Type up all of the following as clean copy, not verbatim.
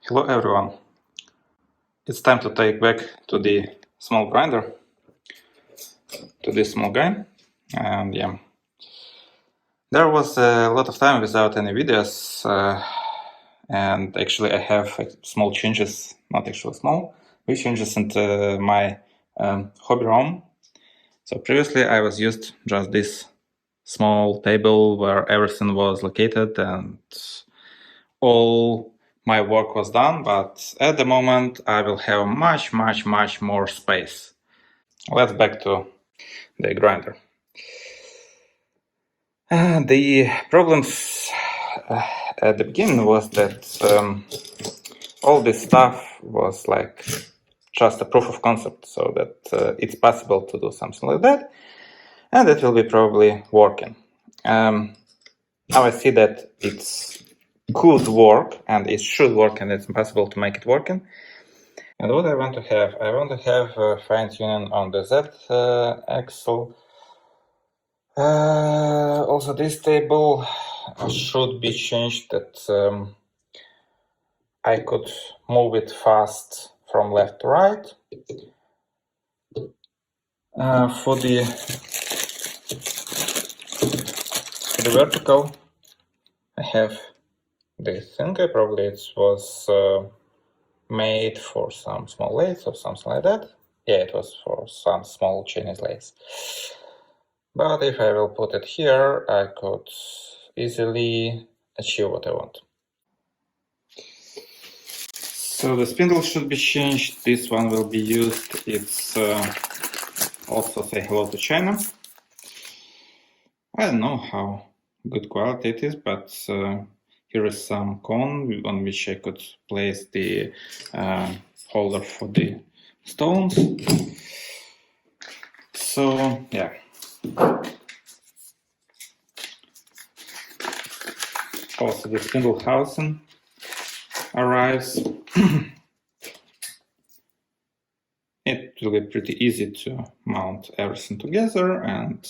Hello everyone. It's time to take back to the small grinder, to this small guy, and yeah. There was a lot of time without any videos, and actually I have small changes, not actually small, big changes into my hobby room. So previously I was used just this small table where everything was located and all my work was done, but at the moment I will have much more space. Let's back to the grinder. The problems at the beginning was that all this stuff was like just a proof of concept, so that it's possible to do something like that, and it will be probably working. Now I see that it could work and it should work and it's possible to make it working. And what I want to have? I want to have fine-tuning on the Z-axle. Also, this table should be changed that I could move it fast from left to right. For the vertical, I have this thing. Probably it was made for some small lathes or something like that. Yeah, it was for some small Chinese lathes. But if I will put it here, I could easily achieve what I want. So the spindle should be changed. This one will be used. It's also say hello to China. I don't know how good quality it is, but here is some cone on which I could place the holder for the stones. So yeah. Also the spindle housing arrives. It will be pretty easy to mount everything together and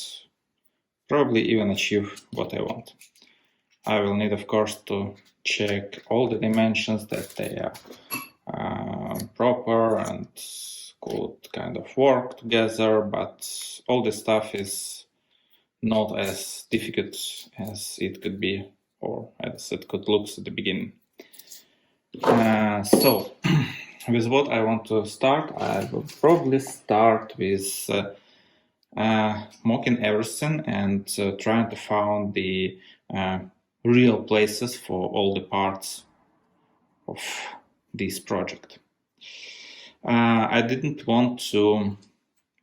probably even achieve what I want. I will need, of course, to check all the dimensions that they are proper and could kind of work together, but all this stuff is not as difficult as it could be or as it could look at the beginning. So, with what I want to start, I will probably start with mocking everything and trying to find the real places for all the parts of this project. I didn't want to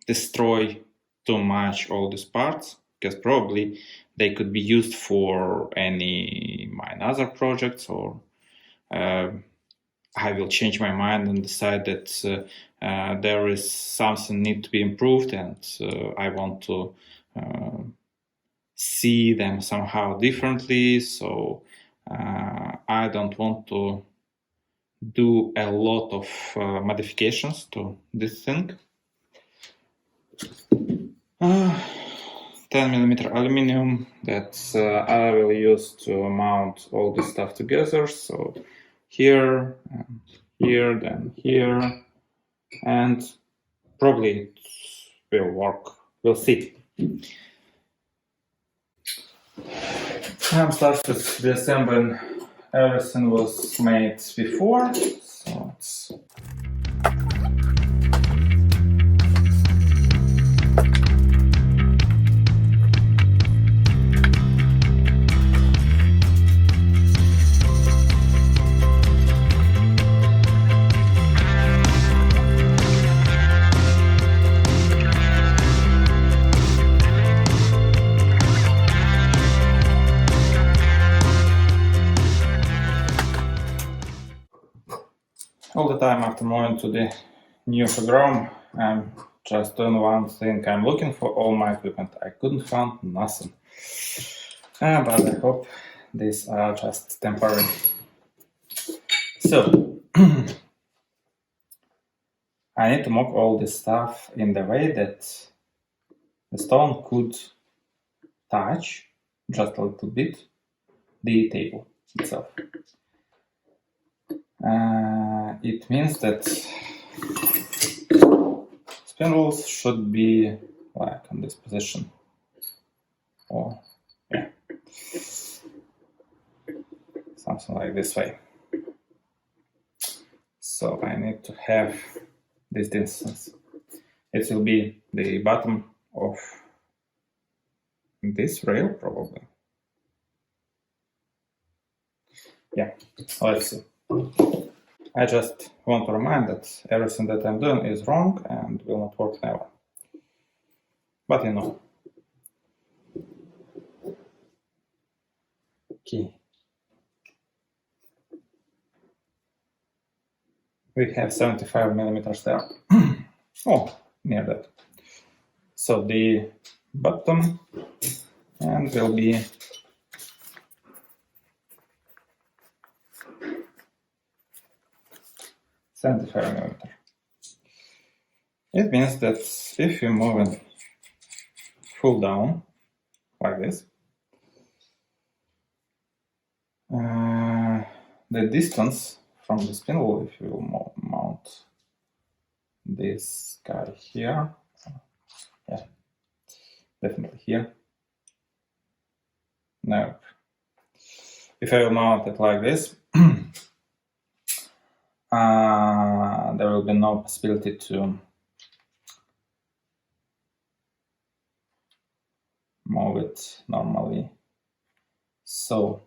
destroy too much all these parts because probably they could be used for any my other projects, or I will change my mind and decide that there is something need to be improved and I want to see them somehow differently. So I don't want to do a lot of modifications to this thing. 10mm aluminum that I will use to mount all this stuff together. So here, and here, then here, and probably it will work. We'll see. I'm starting with disassembling. Everything was made before, so it's all the time after moving to the new room. I'm just doing one thing. I'm looking for all my equipment. I couldn't find nothing. But I hope these are just temporary. So I need to mock all this stuff in the way that the stone could touch just a little bit the table itself. it means that spindles should be like on this position, or yeah, something like this way. So I need to have this distance. It will be the bottom of this rail, probably. Yeah, let's see. I just want to remind that everything that I'm doing is wrong and will not work never. But you know. Okay. We have 75 millimeters there. Oh, near that. So the bottom end will be $75 millimeter. It means that if you move it full down like this, the distance from the spindle, if you mount this guy here, yeah, definitely here. No, if I will mount it like this, there will be no possibility to move it normally. So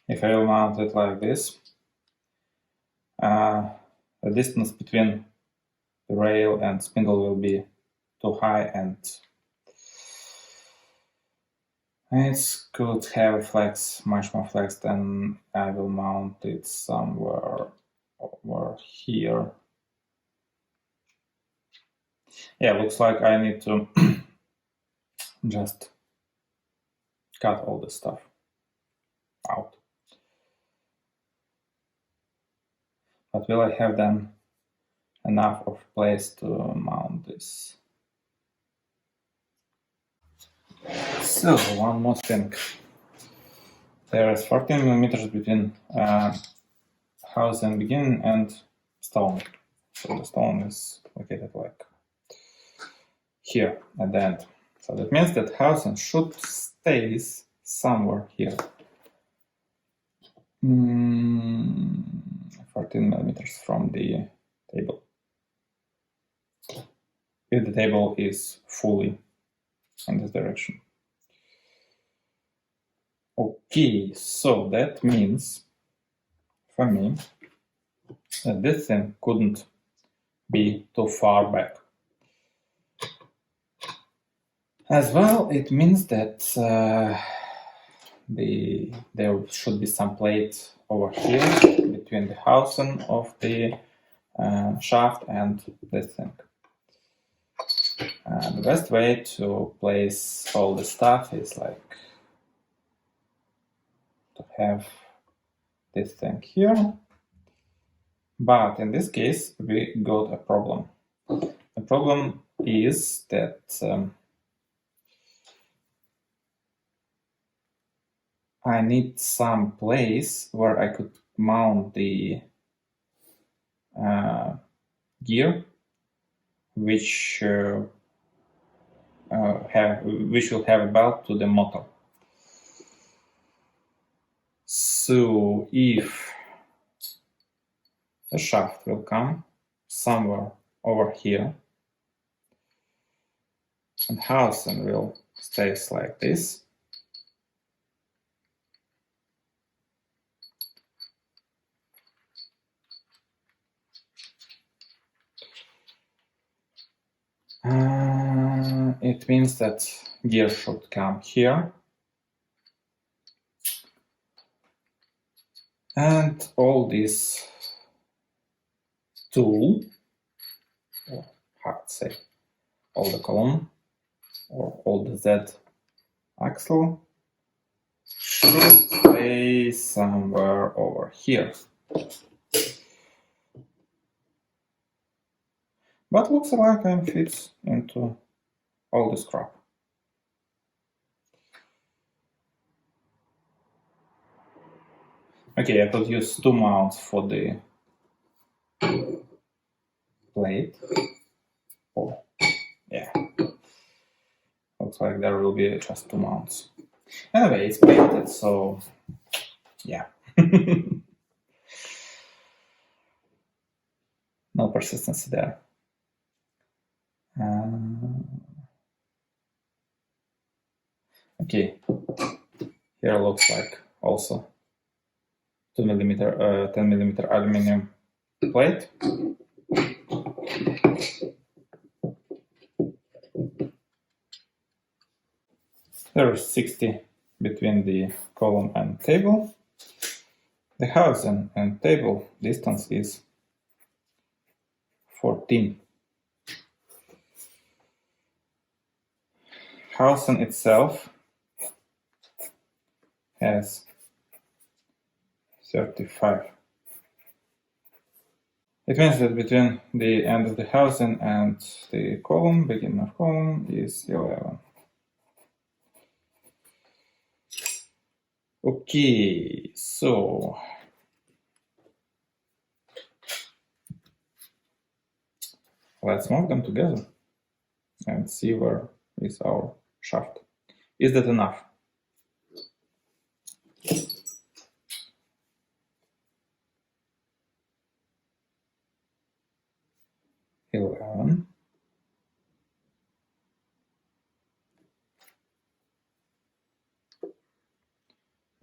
if I will mount it like this, the distance between the rail and spindle will be too high, and it could have flex, much more flex than I will mount it somewhere over here. Yeah, looks like I need to just cut all this stuff out. But will I have then enough of place to mount this? So, one more thing. There is 14 millimeters between housing beginning and stone. So the stone is located like here at the end. So that means that housing should stay somewhere here. 14 millimeters from the table. If the table is fully in this direction. Okay, so that means for me that this thing couldn't be too far back. As well, it means that there should be some plate over here between the housing of the shaft and this thing. The best way to place all the stuff is like to have this thing here, but in this case we got a problem. The problem is that I need some place where I could mount the gear, which will have a belt to the motor. So if the shaft will come somewhere over here, and housing will stay like this, it means that gear should come here, and all this tool, or how to say, all the column or all the Z axle should stay somewhere over here. but looks like it fits into all this crap. Okay, I could use 2 mounts for the plate. Oh, yeah. Looks like there will be just 2 mounts. Anyway, it's painted, so yeah. No persistency there. Okay, here looks like also 2mm, 10mm aluminum plate. There is 60 between the column and table. The housing and table distance is 14. Housing itself has 35. It means that between the end of the housing and the column, beginning of column, is 11. Okay, so let's move them together and see where is our shaft. Is that enough?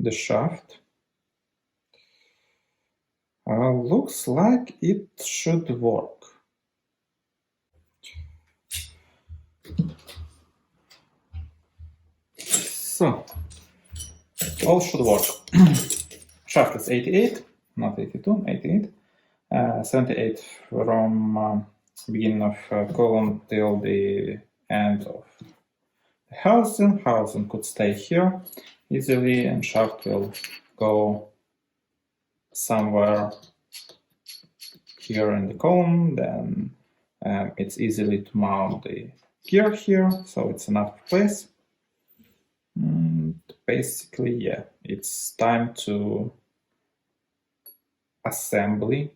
The shaft looks like it should work. So, all should work. Shaft is 88, not 82, 88. 78 from beginning of column till the end of the housing. Housing could stay here easily, and shaft will go somewhere here in the column. Then it's easily to mount the gear here, so it's enough place. Basically, yeah, it's time to assembly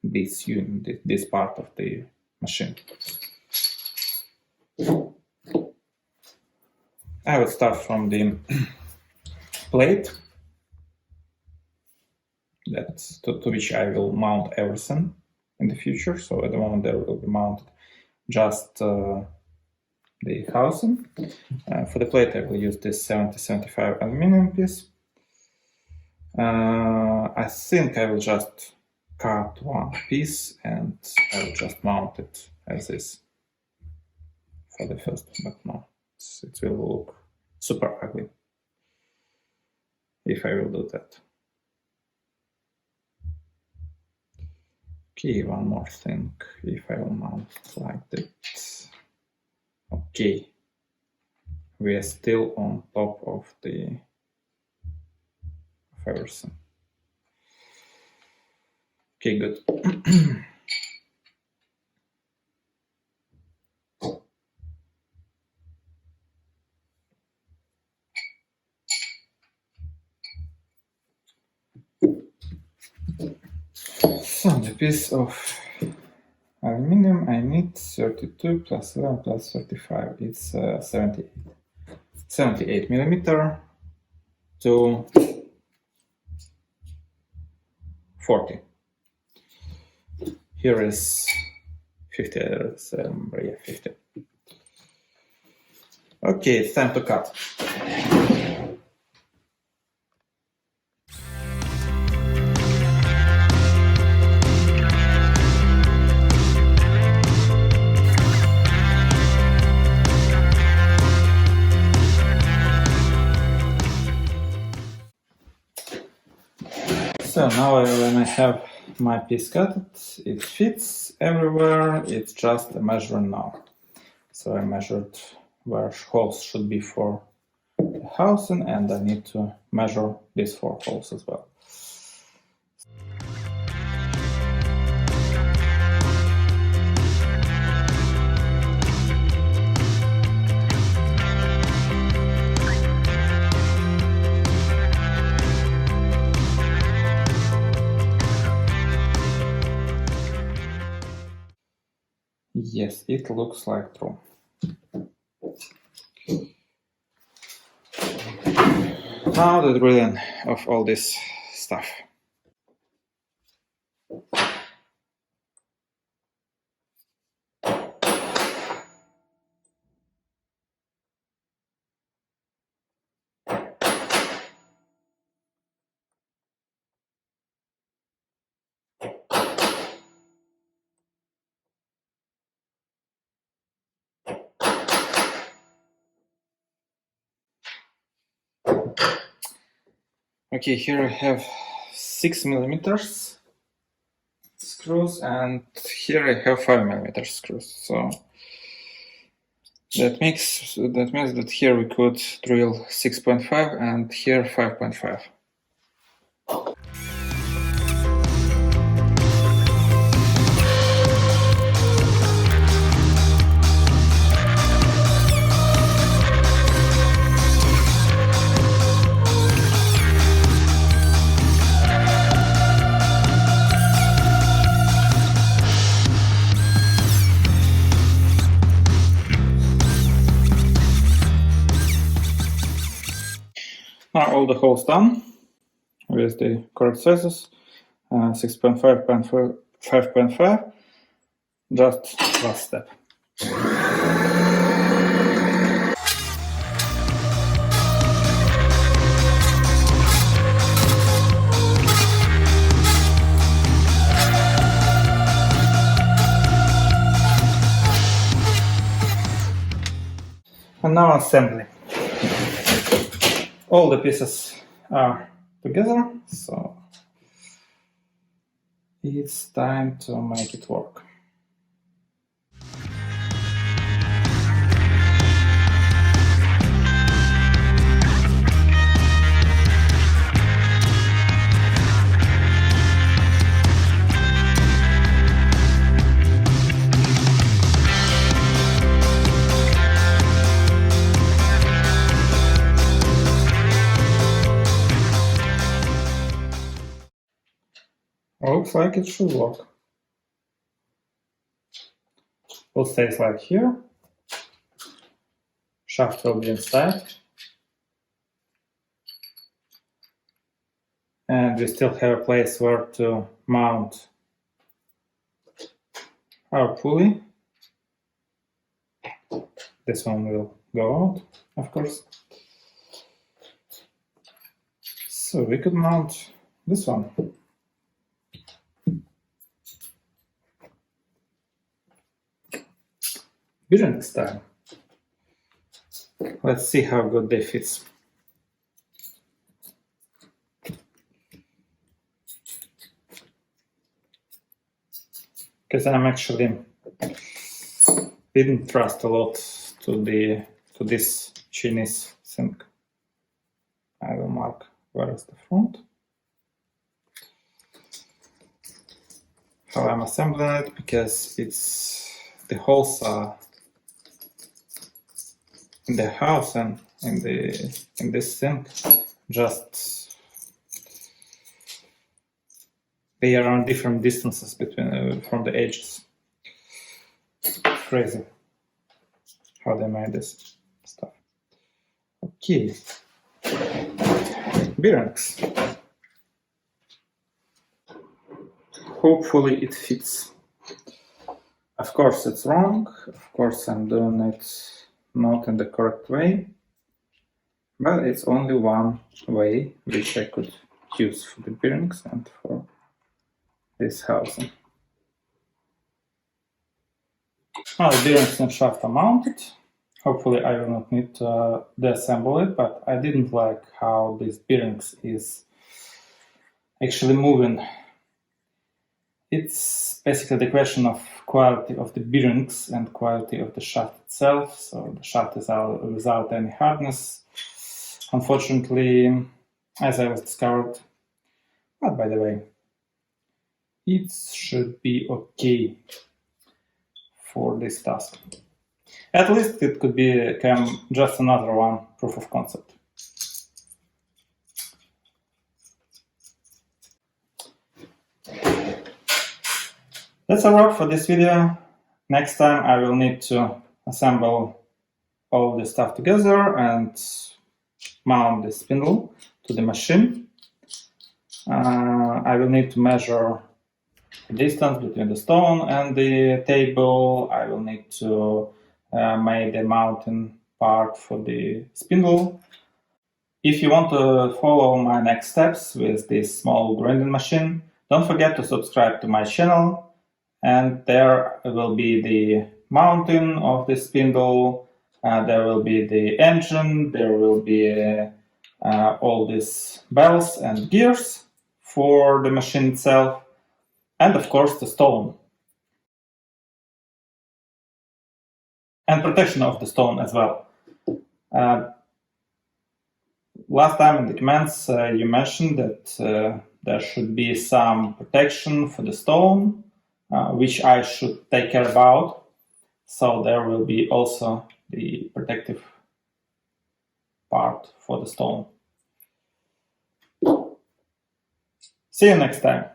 this unit, this part of the machine. I will start from the plate to which I will mount everything in the future. So at the moment there will be mounted just the housing. For the plate I will use this 70-75 aluminum piece. I think I will just cut one piece and I will just mount it as this for the first, but no, it will look super ugly if I will do that. Okay, one more thing, if I will mount like that. Okay, we are still on top of everything. Okay, good. So the piece of aluminum I need 32 plus 11 plus 35. It's 78 millimeter to 40. Here is 50. 50. Okay, it's time to cut. So now when I have my piece cut, it fits everywhere, it's just a measuring now. So I measured where holes should be for the housing, and I need to measure these 4 holes as well. Yes, it looks like true. Now the drilling of all this stuff. Okay, here I have 6mm screws, and here I have 5mm screws. So that means that here we could drill 6.5 and here 5.5. Now all the holes done with the correct sizes, 6.5, 5.5, just last step. And now assembly. All the pieces are together, so it's time to make it work. Looks like it should work. Will stay like here. Shaft will be inside. And we still have a place where to mount our pulley. This one will go out, of course. So we could mount this one. Bearing style. Let's see how good they fit. Because I'm actually didn't trust a lot to this Chinese sink. I will mark where is the front. How I'm assembling it, because it's the holes are in the house and in this sink, just they are on different distances between from the edges. Crazy how they made this stuff. Okay, bearings. Hopefully it fits. Of course it's wrong. Of course I'm doing it not in the correct way, but it's only one way which I could use for the bearings and for this housing. Now the bearings and shaft are mounted. Hopefully I will not need to disassemble it, but I didn't like how this bearings is actually moving. It's basically the question of quality of the bearings and quality of the shaft itself. So the shaft is out without any hardness, unfortunately, as I was discovered. But by the way, it should be okay for this task. At least it could become just another one proof of concept. That's a wrap for this video. Next time I will need to assemble all this stuff together and mount the spindle to the machine. I will need to measure the distance between the stone and the table. I will need to make the mounting part for the spindle. If you want to follow my next steps with this small grinding machine, don't forget to subscribe to my channel, and there will be the mounting of the spindle, there will be the engine, there will be all these bells and gears for the machine itself, and of course the stone. And protection of the stone as well. Last time in the comments you mentioned that there should be some protection for the stone, which I should take care about. So there will be also the protective part for the stone. See you next time.